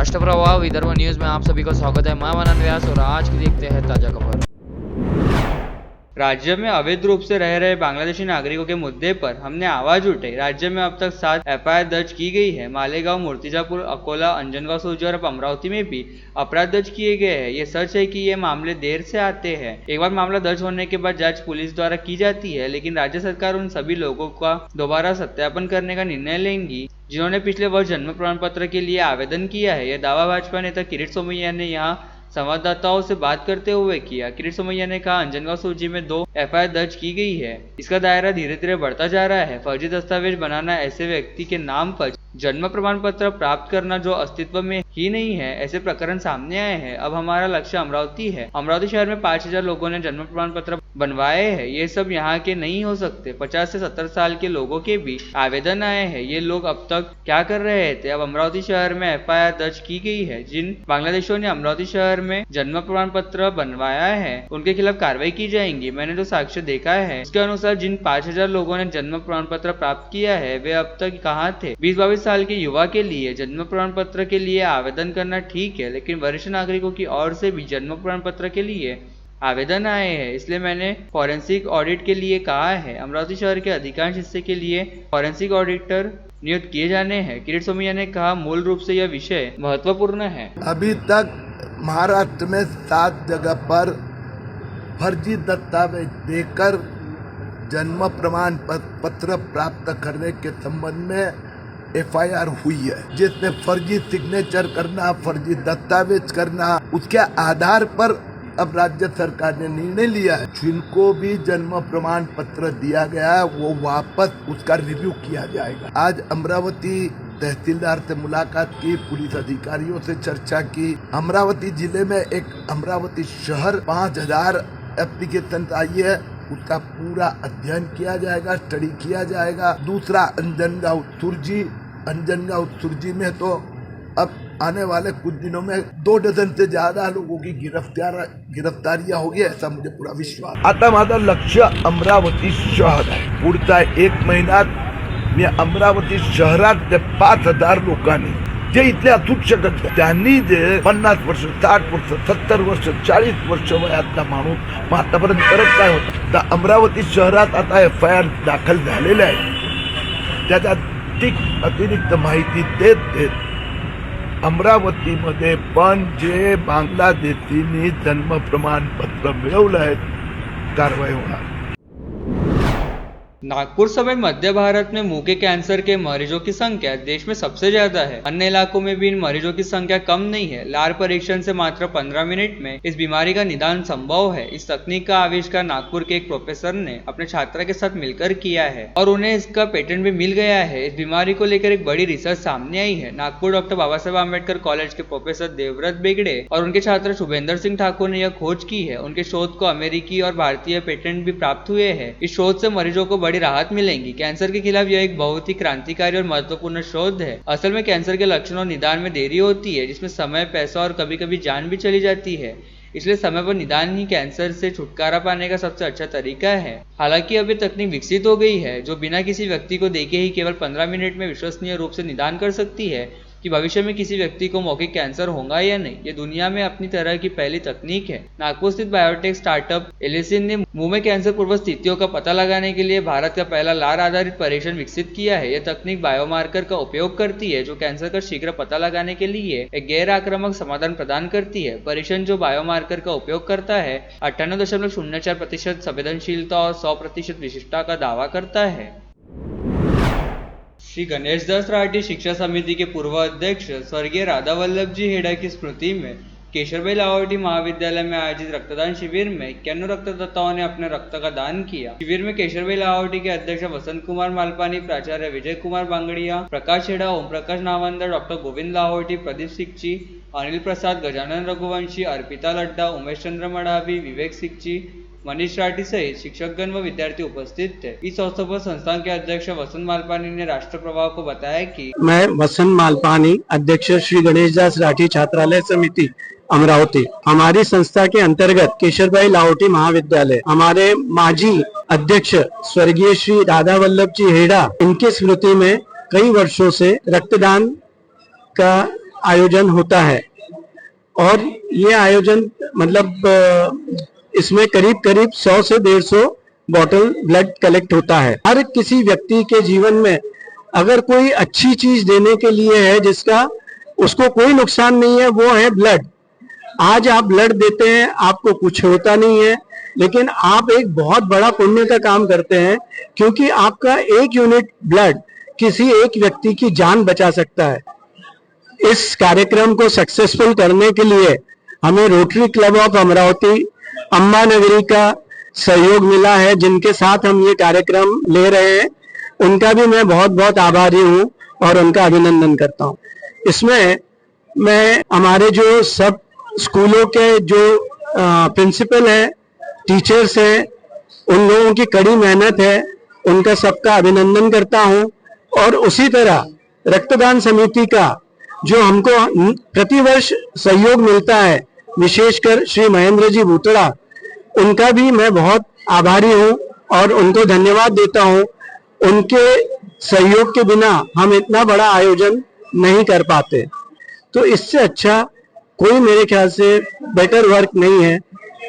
राष्ट्रप्रवाह Vidarbha news में आप सभी का स्वागत है। मैं मनन व्यास और आज की देखते हैं ताजा खबर। राज्य में अवैध रूप से रह रहे बांग्लादेशी नागरिकों के मुद्दे पर हमने आवाज उठाई। राज्य में अब तक 7 एफआईआर दर्ज की गई है। मालेगांव, मूर्तिजापुर, अकोला, अंजनगांव, सोजी और अमरावती में भी अपराध दर्ज किए गए हैं। ये सच है कि ये मामले देर से आते हैं। एक बार मामला दर्ज होने के बाद जांच पुलिस द्वारा की जाती है, लेकिन राज्य सरकार उन सभी लोगों का दोबारा सत्यापन करने का निर्णय लेंगी जिन्होंने पिछले वर्ष जन्म प्रमाण पत्र के लिए आवेदन किया है। यह दावा भाजपा नेता किरीट सोमैया ने यहाँ संवाददाताओं से बात करते हुए किया। किरीट सोमैया ने कहा, अंजनगांव सोजी में 2 एफआईआर दर्ज की गई है। इसका दायरा धीरे धीरे बढ़ता जा रहा है। फर्जी दस्तावेज बनाना, ऐसे व्यक्ति के नाम पर जन्म प्रमाण पत्र प्राप्त करना जो अस्तित्व में ही नहीं है, ऐसे प्रकरण सामने आए हैं। अब हमारा लक्ष्य अमरावती है। अमरावती शहर में 5000 लोगों ने जन्म प्रमाण पत्र बनवाए हैं। ये सब यहाँ के नहीं हो सकते। 50 से 70 साल के लोगों के भी आवेदन आए हैं। ये लोग अब तक क्या कर रहे थे? अब अमरावती शहर में एफआईआर दर्ज की गई है। जिन बांग्लादेशियों ने अमरावती शहर में जन्म प्रमाण पत्र बनवाया है, उनके खिलाफ कार्रवाई की जाएगी। मैंने जो साक्ष्य देखा है उसके अनुसार जिन 5000 लोगों ने जन्म प्रमाण पत्र प्राप्त किया है, वे अब तक कहाँ थे? 20-22 साल के युवा के लिए जन्म प्रमाण पत्र के लिए आवेदन करना ठीक है, लेकिन वरिष्ठ नागरिकों की ओर से भी जन्म प्रमाण पत्र के लिए आवेदन आए हैं। इसलिए मैंने फॉरेंसिक ऑडिट के लिए कहा है। अमरावती शहर के अधिकांश हिस्से के लिए फॉरेंसिक ऑडिटर नियुक्त किए जाने हैं। किरीट सोमैया ने कहा, मूल रूप से यह विषय महत्वपूर्ण है। अभी तक महाराष्ट्र में 7 जगह पर फर्जी दस्तावेज देकर जन्म प्रमाण पत्र प्राप्त करने के संबंध में एफआईआर हुई है, जिसमें फर्जी सिग्नेचर करना, फर्जी दस्तावेज करना, उसके आधार पर अब राज्य सरकार ने निर्णय लिया है जिनको भी जन्म प्रमाण पत्र दिया गया है वो वापस उसका रिव्यू किया जाएगा। आज अमरावती तहसीलदार से मुलाकात की, पुलिस अधिकारियों से चर्चा की। अमरावती जिले में एक अमरावती शहर 5000 एप्लीकेशन आई है, उसका पूरा अध्ययन किया जाएगा, स्टडी किया जाएगा। दूसरा अंजनगांव सुरजी में तो अब आने वाले कुछ दिनों में 2 डजन से ज्यादा लोगों की गिरफ्तारियां होगी, ऐसा मुझे पूरा विश्वास। आता माझं लक्ष अमरावती शहर आहे। पुढचा 1 महिन्यात मी अमरावती शहरात 5000 लोकांनी जे इथले असूच शकत नाही, त्यांनी जे 50 वर्ष, 60 वर्ष, 70 वर्ष, 40 वर्ष वयातला माणूस मग आतापर्यंत करत काय होता, तर अमरावती शहरात आता एफआयआर दाखल झालेले आहे। त्याच्या अतिरिक्त माहिती देत अमरावतीमध्ये पण जे बांगलादेशींनी जन्म प्रमाणपत्र मिळवलं आहे, कारवाई होणार। नागपुर समेत मध्य भारत में मुंह के कैंसर के मरीजों की संख्या देश में सबसे ज्यादा है। अन्य इलाकों में भी इन मरीजों की संख्या कम नहीं है। लार परीक्षण से मात्र 15 मिनट में इस बीमारी का निदान संभव है। इस तकनीक का आविष्कार नागपुर के एक प्रोफेसर ने अपने छात्रा के साथ मिलकर किया है और उन्हें इसका पेटेंट भी मिल गया है। इस बीमारी को लेकर एक बड़ी रिसर्च सामने आई है। नागपुर डॉक्टर बाबा साहेब आम्बेडकर कॉलेज के प्रोफेसर देवव्रत बेगड़े और उनके छात्र शुभेंद्र सिंह ठाकुर ने यह खोज की है। उनके शोध को अमेरिकी और भारतीय पेटेंट भी प्राप्त हुए हैं। इस शोध से मरीजों को बड़ी राहत मिलेंगी। कैंसर के खिलाफ यह एक बहुत ही क्रांतिकारी और महत्वपूर्ण शोध है। असल में कैंसर के लक्षणों और निदान में देरी होती है, जिसमें समय, पैसा और कभी कभी जान भी चली जाती है। इसलिए समय पर निदान ही कैंसर से छुटकारा पाने का सबसे अच्छा तरीका है। हालांकि अभी तकनीक विकसित हो गई है जो बिना किसी व्यक्ति को देखे ही केवल 15 मिनट में विश्वसनीय रूप से निदान कर सकती है कि भविष्य में किसी व्यक्ति को मौखिक कैंसर होगा या नहीं। ये दुनिया में अपनी तरह की पहली तकनीक है। नागपुर स्थित बायोटेक स्टार्टअप एलिसिन ने मुंह में कैंसर पूर्व स्थितियों का पता लगाने के लिए भारत का पहला लार आधारित परीक्षण विकसित किया है। यह तकनीक बायोमार्कर का उपयोग करती है जो कैंसर का शीघ्र पता लगाने के लिए एक गैर आक्रामक समाधान प्रदान करती है। परीक्षण जो बायोमार्कर का उपयोग करता है 98.04% संवेदनशीलता और 100% विशिष्टता का दावा करता है। श्री गणेश दास राठी शिक्षा समिति के पूर्व अध्यक्ष स्वर्गीय राधा वल्लभ जी हेडा की स्मृति में केशरभाई लाहोटी महाविद्यालय में आयोजित रक्तदान शिविर में 91 रक्तदाताओं ने अपने रक्त का दान किया। शिविर में केशरभाई लाहोटी के अध्यक्ष वसंत कुमार मालपानी, प्राचार्य विजय कुमार बांगड़िया, प्रकाश हेडा, ओम प्रकाश नावंदर, डॉक्टर गोविंद लाहोटी, प्रदीप सिक्ची, अनिल प्रसाद, गजानन रघुवंशी, अर्पिता लड्डा, उमेश चंद्र मडावी, विवेक सिक्ची, मनीष राठी सहित शिक्षकगण व विद्यार्थी उपस्थित थे। इस अवसर पर संस्थान के अध्यक्ष वसंत मालपानी ने राष्ट्रप्रवाह को बताया कि मैं वसंत मालपानी, अध्यक्ष श्री गणेश दास राठी छात्रालय समिति अमरावती। हमारी संस्था के अंतर्गत केशरभाई लाहोटी महाविद्यालय, हमारे माजी अध्यक्ष स्वर्गीय श्री राधा वल्लभ जी हेडा, इनकी स्मृति में कई वर्षों से रक्तदान का आयोजन होता है और ये आयोजन मतलब इसमें करीब करीब 100 से 150 बॉटल ब्लड कलेक्ट होता है। हर किसी व्यक्ति के जीवन में अगर कोई अच्छी चीज देने के लिए है जिसका उसको कोई नुकसान नहीं है, वो है ब्लड। आज आप ब्लड देते हैं, आपको कुछ होता नहीं है, लेकिन आप एक बहुत बड़ा पुण्य का काम करते हैं, क्योंकि आपका एक यूनिट ब्लड किसी एक व्यक्ति की जान बचा सकता है। इस कार्यक्रम को सक्सेसफुल करने के लिए हमें rotary club of Amravati, Amba नगरी का सहयोग मिला है, जिनके साथ हम ये कार्यक्रम ले रहे हैं। उनका भी मैं बहुत बहुत आभारी हूँ और उनका अभिनंदन करता हूँ। इसमें मैं हमारे जो सब स्कूलों के जो प्रिंसिपल हैं, टीचर्स हैं, उन लोगों की कड़ी मेहनत है, उनका सबका अभिनंदन करता हूँ। और उसी तरह रक्तदान समिति का जो हमको प्रतिवर्ष सहयोग मिलता है, विशेषकर श्री महेंद्र जी भूतड़ा, उनका भी मैं बहुत आभारी हूँ और उनको धन्यवाद देता हूँ। उनके सहयोग के बिना हम इतना बड़ा आयोजन नहीं कर पाते। तो इससे अच्छा कोई मेरे ख्याल से बेटर वर्क नहीं है।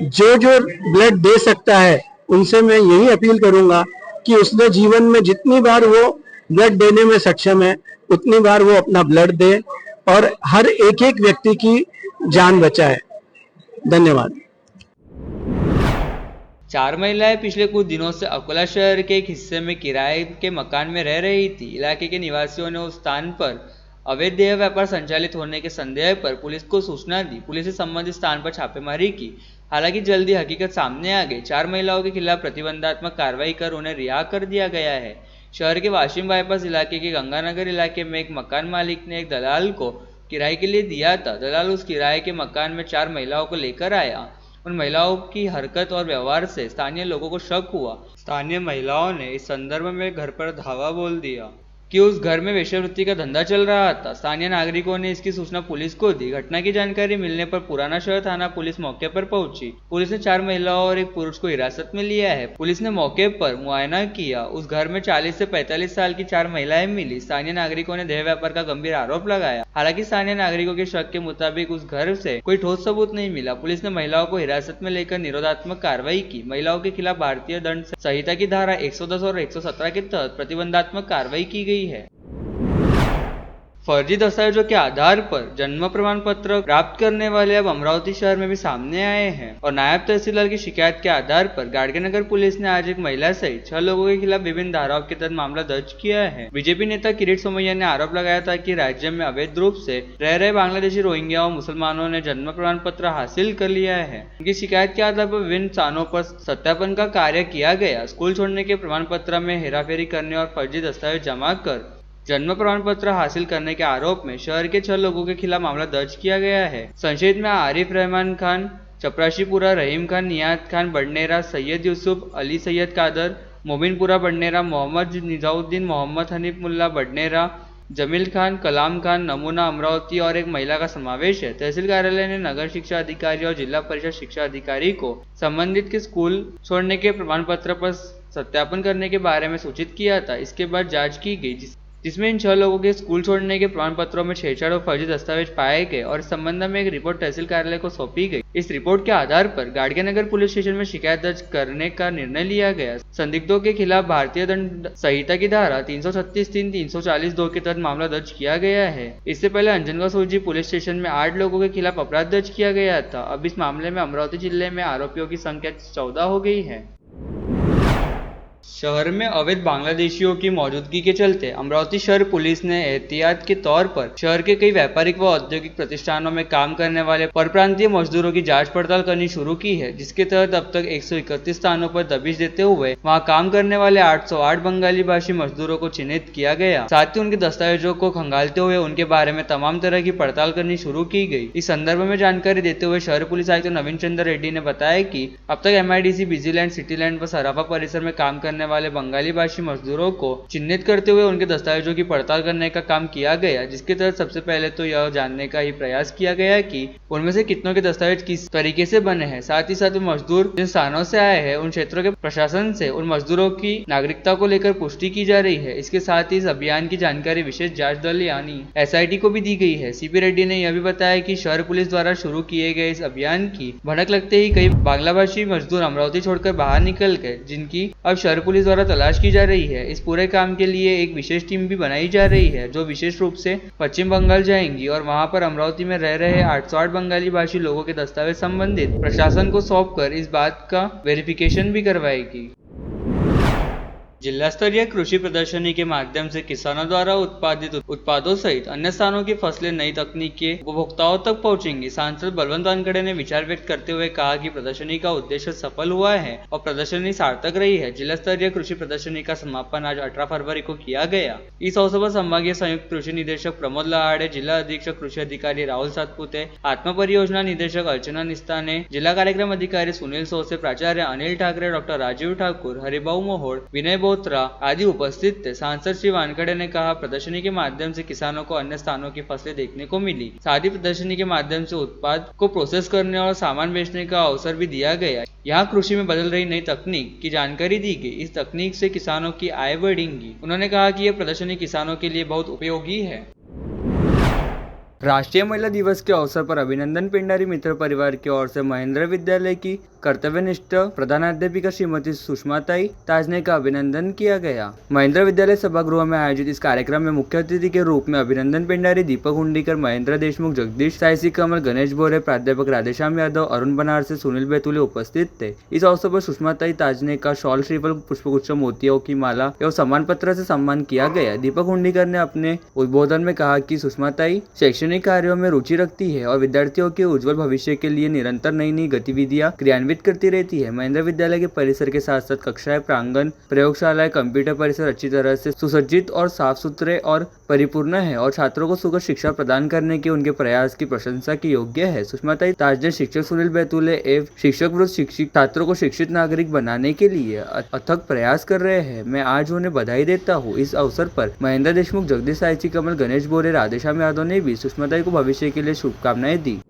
जो जो ब्लड दे सकता है उनसे मैं यही अपील करूंगा कि उसने जीवन में जितनी बार वो ब्लड देने में सक्षम है उतनी बार वो अपना ब्लड दे और हर एक एक व्यक्ति की जान बचाए। धन्यवाद। 4 महिलाएं पिछले कुछ दिनों से अकोला शहर के एक हिस्से में किराए के मकान में रह रही थी। इलाके के निवासियों ने उस स्थान पर अवैध देह व्यापार संचालित होने के संदेह पर पुलिस को सूचना दी। पुलिस ने संबंधित स्थान पर छापेमारी की। हालांकि जल्दी हकीकत सामने आ गई। 4 महिलाओं के खिलाफ प्रतिबंधात्मक कार्रवाई कर उन्हें रिहा कर दिया गया है। शहर के वाशिम बाईपास इलाके के गंगानगर इलाके में एक मकान मालिक ने एक दलाल को किराए के लिए दिया था। दलाल उस किराए के मकान में 4 महिलाओं को लेकर आया। उन महिलाओं की हरकत और व्यवहार से स्थानीय लोगों को शक हुआ। स्थानीय महिलाओं ने इस संदर्भ में घर पर धावा बोल दिया कि उस घर में वेश्यावृत्ति का धंधा चल रहा था। स्थानीय नागरिकों ने इसकी सूचना पुलिस को दी। घटना की जानकारी मिलने पर पुराना शहर थाना पुलिस मौके पर पहुंची। पुलिस ने 4 महिलाओं और एक पुरुष को हिरासत में लिया है। पुलिस ने मौके पर मुआयना किया। उस घर में 40 से 45 साल की 4 महिलाएं मिली। स्थानीय नागरिकों ने देह व्यापार का गंभीर आरोप लगाया। हालांकि स्थानीय नागरिकों के शक के मुताबिक उस घर से कोई ठोस सबूत नहीं मिला। पुलिस ने महिलाओं को हिरासत में लेकर निरोधात्मक कार्रवाई की। महिलाओं के खिलाफ भारतीय दंड संहिता की धारा 110 और 117 के तहत प्रतिबंधात्मक कार्रवाई की गई है। फर्जी दस्तावेजों के आधार पर जन्म प्रमाण पत्र प्राप्त करने वाले अब अमरावती शहर में भी सामने आए हैं और नायब तहसीलदार की शिकायत के आधार पर गाड़गेनगर पुलिस ने आज एक महिला सहित 6 लोगों के खिलाफ विभिन्न धाराओं के तहत मामला दर्ज किया है। बीजेपी नेता किरीट सोमैया ने आरोप लगाया था कि राज्य में अवैध रूप से रह रहे बांग्लादेशी रोहिंग्या और मुसलमानों ने जन्म प्रमाण पत्र हासिल कर लिया है। उनकी शिकायत के आधार पर विभिन्न स्थानों पर सत्यापन का कार्य किया गया। स्कूल छोड़ने के प्रमाण पत्र में हेराफेरी करने और फर्जी दस्तावेज जमा कर जन्म प्रमाण पत्र हासिल करने के आरोप में शहर के 6 लोगों के खिलाफ मामला दर्ज किया गया है। संशयित में आरिफ रहमान खान, चपराशीपुरा, रहीम खान, नियात खान बडनेरा, सैयद यूसुफ, अली सैयद कादर, मोमिनपुरा बडनेरा, मोहम्मद निजाउद्दीन, मोहम्मद हनीफ मुल्ला बडनेरा, जमील खान, कलाम खान, नमूना अमरावती और एक महिला का समावेश है। तहसील कार्यालय ने नगर शिक्षा अधिकारी और जिला परिषद शिक्षा अधिकारी को संबंधित के स्कूल छोड़ने के प्रमाण पत्र पर सत्यापन करने के बारे में सूचित किया था। इसके बाद जांच की गई जिसमें इन 6 लोगों के स्कूल छोड़ने के प्रमाण पत्रों में छेड़छाड़ और फर्जी दस्तावेज पाए गए और इस संबंध में एक रिपोर्ट तहसील कार्यालय को सौंपी गई। इस रिपोर्ट के आधार पर गाड़गेनगर पुलिस स्टेशन में शिकायत दर्ज करने का निर्णय लिया गया। संदिग्धों के खिलाफ भारतीय दंड संहिता की धारा 336(3), 340(2) के तहत मामला दर्ज किया गया है। इससे पहले अंजनगांव सोजी पुलिस स्टेशन में 8 लोगों के खिलाफ अपराध दर्ज किया गया था। अब इस मामले में अमरावती जिले में आरोपियों की संख्या 14 हो गई है। शहर में अवैध बांग्लादेशियों की मौजूदगी के चलते अमरावती शहर पुलिस ने एहतियात के तौर पर शहर के कई व्यापारिक व औद्योगिक प्रतिष्ठानों में काम करने वाले परप्रांतीय मजदूरों की जांच पड़ताल करनी शुरू की है, जिसके तहत अब तक 131 स्थानों पर दबिश देते हुए वहां काम करने वाले 808 बंगाली भाषी मजदूरों को चिन्हित किया गया। साथ ही उनके दस्तावेजों को खंगालते हुए उनके बारे में तमाम तरह की पड़ताल करनी शुरू की गई। इस संदर्भ में जानकारी देते हुए शहर पुलिस आयुक्त नवीन चंद्र रेड्डी ने बताया कि अब तक MIDC, बिजीलैंड, सिटीलैंड व सराफा परिसर में काम करने वाले बंगाली भाषी मजदूरों को चिन्हित करते हुए उनके दस्तावेजों की पड़ताल करने का काम किया गया, जिसके तहत सबसे पहले तो यह जानने का ही प्रयास किया गया कि उनमें से कितनों के दस्तावेज किस तरीके से बने हैं। साथ ही साथ मजदूर जिन स्थानों से आए हैं उन क्षेत्रों के प्रशासन से उन मजदूरों की नागरिकता को लेकर पुष्टि की जा रही है। इसके साथ ही इस अभियान की जानकारी विशेष जांच दल यानी SIT को भी दी गई है। CP रेड्डी ने यह भी बताया कि शहर पुलिस द्वारा शुरू किए गए इस अभियान की भनक लगते ही कई बांग्ला भाषी मजदूर अमरावती छोड़कर बाहर निकल गए, जिनकी अब शहर पुलिस द्वारा तलाश की जा रही है। इस पूरे काम के लिए एक विशेष टीम भी बनाई जा रही है जो विशेष रूप से पश्चिम बंगाल जाएंगी और वहां पर अमरावती में रह रहे 808 बंगाली भाषी लोगों के दस्तावेज संबंधित प्रशासन को सौंपकर इस बात का वेरिफिकेशन भी करवाएगी। जिला स्तरीय कृषि प्रदर्शनी के माध्यम से किसानों द्वारा उत्पादित उत्पादों सहित अन्य स्थानों की फसलें नई तकनीक के उपभोक्ताओं तक पहुंचेंगी। सांसद बलवंत वानखेड़े ने विचार व्यक्त करते हुए कहा कि प्रदर्शनी का उद्देश्य सफल हुआ है और प्रदर्शनी सार्थक रही है। जिला स्तरीय कृषि प्रदर्शनी का समापन आज 18 फरवरी को किया गया। इस अवसर पर संभागीय संयुक्त कृषि निदेशक प्रमोद लहाड़े, जिला अधीक्षक कृषि अधिकारी राहुल सातपुते, आत्मा परियोजना निदेशक अर्चना निस्ताने, जिला कार्यक्रम अधिकारी सुनील सोसे, प्राचार्य अनिल ठाकरे, डॉक्टर राजीव ठाकुर, हरिभाऊ मोहोड़, विनय बोत्रा आदि उपस्थित थे। सांसद श्री वानखेड़े ने कहा, प्रदर्शनी के माध्यम से किसानों को अन्य स्थानों की फसलें देखने को मिली। साथ ही प्रदर्शनी के माध्यम से उत्पाद को प्रोसेस करने और सामान बेचने का अवसर भी दिया गया। यहाँ कृषि में बदल रही नई तकनीक की जानकारी दी गई। इस तकनीक से किसानों की आय बढ़ेगी। उन्होंने कहा कि यह प्रदर्शनी किसानों के लिए बहुत उपयोगी है। राष्ट्रीय महिला दिवस के अवसर पर अभिनंदन पेंडारी मित्र परिवार की ओर से महेंद्र विद्यालय की कर्तव्यनिष्ठ प्रधानाध्यापिका श्रीमती सुषमाताई ताजने का अभिनंदन किया गया। महेंद्र विद्यालय सभागृह में आयोजित इस कार्यक्रम में मुख्य अतिथि के रूप में अभिनंदन पेंडारी, दीपक हुंडीकर, महेंद्र देशमुख, जगदीश साइसी कमल, गणेश बोरे, प्राध्यापक राधेश्याम यादव, अरुण बनारसे, सुनील बैतुले उपस्थित थे। इस अवसर पर सुषमाताई ताजने का शॉल, श्रीफल, पुष्पगुच्छ, मोतियों की माला एवं सम्मान पत्र से सम्मान किया गया। दीपक हुंडीकर ने अपने उद्बोधन में कहा कि सुषमाताई शैक्षणिक कार्यों में रुचि रखती है और विद्यार्थियों के उज्जवल भविष्य के लिए निरंतर नई नई गतिविधियां क्रियान्वित करती रहती है। महेंद्र विद्यालय के परिसर के साथ साथ कक्षाएं, प्रांगण, प्रयोगशालाएं, कंप्यूटर परिसर अच्छी तरह से सुसज्जित और साफ सुथरे और परिपूर्ण है और छात्रों को सुखद शिक्षा प्रदान करने के उनके प्रयास की प्रशंसा की योग्य है। सुषमाताई ताजने शिक्षक सुनील बैतुले एवं शिक्षक वृंद शिक्षित छात्रों को शिक्षित नागरिक बनाने के लिए अथक प्रयास कर रहे हैं। मैं आज उन्हें बधाई देता हूँ। इस अवसर पर महेंद्र देशमुख, जगदीश साइची कमल, गणेश बोरे, राधेश्याम यादव ने भी सुषमाताई को भविष्य के लिए शुभकामनाएं दी।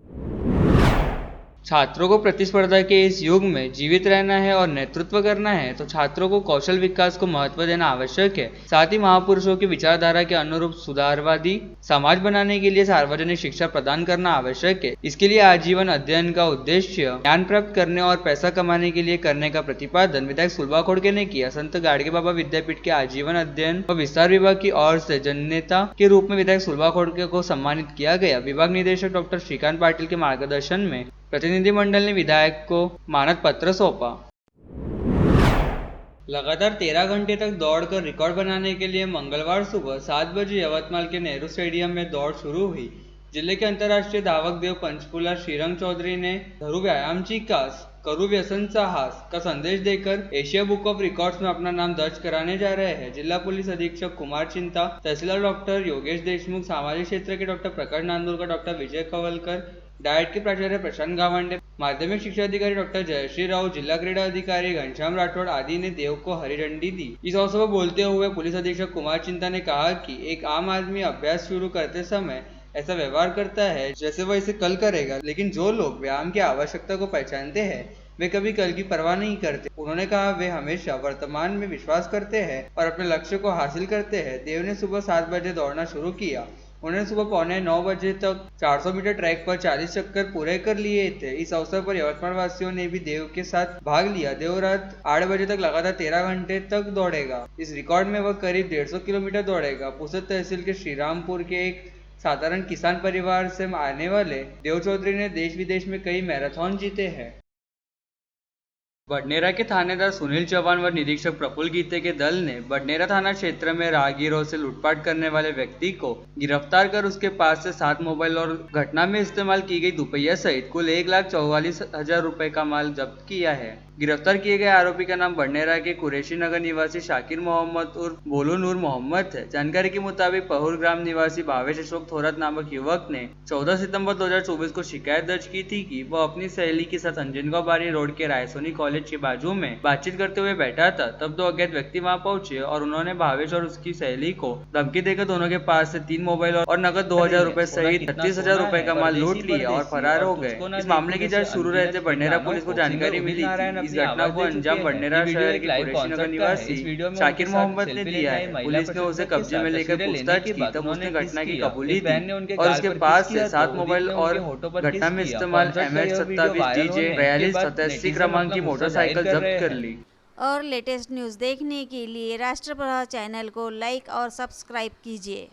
छात्रों को प्रतिस्पर्धा के इस युग में जीवित रहना है और नेतृत्व करना है तो छात्रों को कौशल विकास को महत्व देना आवश्यक है। साथ ही महापुरुषों की विचारधारा के अनुरूप सुधारवादी समाज बनाने के लिए सार्वजनिक शिक्षा प्रदान करना आवश्यक है। इसके लिए आजीवन अध्ययन का उद्देश्य ज्ञान प्राप्त करने और पैसा कमाने के लिए करने का प्रतिपादन विधायक सुलभा खोड़के ने किया। संत गाडगे बाबा विद्यापीठ के आजीवन अध्ययन और विस्तार विभाग की ओर से जननेता के रूप में विधायक सुलभा खोड़के को सम्मानित किया गया। विभाग निदेशक डॉक्टर श्रीकांत पाटिल के मार्गदर्शन में प्रतिनिधिमंडल ने विधायक को मानद पत्र सौंपा। लगातार 13 घंटे तक दौड़कर रिकॉर्ड बनाने के लिए मंगलवार सुबह 7 बजे यवतमाल के नेहरू स्टेडियम में दौड़ शुरू हुई। जिले के अंतर्राष्ट्रीय धावक देव पंचकुला श्रीरंग चौधरी ने धरू व्यायामची कास करू व्यसन साहस का संदेश देकर एशिया बुक ऑफ रिकॉर्ड्स में अपना नाम दर्ज कराने जा रहे हैं। जिला पुलिस अधीक्षक कुमार चिंता, तहसीलदार डॉक्टर योगेश देशमुख, सामाजिक क्षेत्र के डॉक्टर प्रकाश नांदुरकर, डॉक्टर विजय कवलकर, डाइट के प्राचार्य प्रशांत गावंडे, माध्यमिक शिक्षा अधिकारी डॉक्टर जयश्री राव, जिला क्रीड़ा अधिकारी घनश्याम राठौड़ आदि ने देव को हरी झंडी दी। इस अवसर पर बोलते हुए पुलिस अधीक्षक कुमार चिंता ने कहा कि एक आम आदमी अभ्यास शुरू करते समय ऐसा व्यवहार करता है जैसे वह इसे कल करेगा, लेकिन जो लोग व्यायाम की आवश्यकता को पहचानते हैं वे कभी कल की परवाह नहीं करते। उन्होंने कहा वे हमेशा वर्तमान में विश्वास करते हैं और अपने लक्ष्य को हासिल करते हैं। देव ने सुबह 7 बजे दौड़ना शुरू किया। उन्होंने सुबह 8:45 बजे तक 400 मीटर ट्रैक पर 40 चक्कर पूरे कर लिए थे। इस अवसर पर यवतमाल वासियों ने भी देव के साथ भाग लिया। देव रात 8 बजे तक लगातार 13 घंटे तक दौड़ेगा। इस रिकॉर्ड में वह करीब 150 किलोमीटर दौड़ेगा। पुसद तहसील के श्रीरामपुर के एक साधारण किसान परिवार से आने वाले देव चौधरी ने देश विदेश में कई मैराथन जीते हैं। बडनेरा के थानेदार सुनील चौहान व निरीक्षक प्रफुल्ल गीते के दल ने बडनेरा थाना क्षेत्र में राहगीरों से लूटपाट करने वाले व्यक्ति को गिरफ्तार कर उसके पास से 7 मोबाइल और घटना में इस्तेमाल की गई दुपहिया सहित कुल 1,44,000 रुपए का माल जब्त किया है। गिरफ्तार किए गए आरोपी का नाम बडनेरा के कुरैशी नगर निवासी शाकिर मोहम्मद उर्फ बोलू नूर मोहम्मद है। जानकारी के मुताबिक पहुर ग्राम निवासी भावेश अशोक थोरात नामक युवक ने 14 सितंबर 2024 को शिकायत दर्ज की थी कि वह अपनी सहेली के साथ अंजनगांव बारी रोड के रायसोनी कॉलोनी कॉलेज के बाजू में बातचीत करते हुए बैठा था, तब दो अज्ञात व्यक्ति वहां पहुंचे और उन्होंने भावेश और उसकी सहेली को धमकी देकर दोनों के पास से 3 मोबाइल और नकद 2000 रुपए सहित 36,000 रुपए का माल लूट लिया और फरार हो गए। इस मामले की जांच शुरू रहते बडनेरा पुलिस को जानकारी मिली थी। इस घटना को अंजाम बडनेरा शहर के कुरैशी नगर निवासी शाकिर मोहम्मद ने दिया है। पुलिस ने उसे कब्जे में लेकर पूछताछ की, तब उसने घटना की कबूली दी और उसके पास से 7 मोबाइल और घटना में इस्तेमाल MH27DJ 4287 क्रमांक की मोटरसाइकिल जब्त कर ली। और लेटेस्ट न्यूज़ देखने के लिए राष्ट्रप्रभा चैनल को लाइक और सब्सक्राइब कीजिए।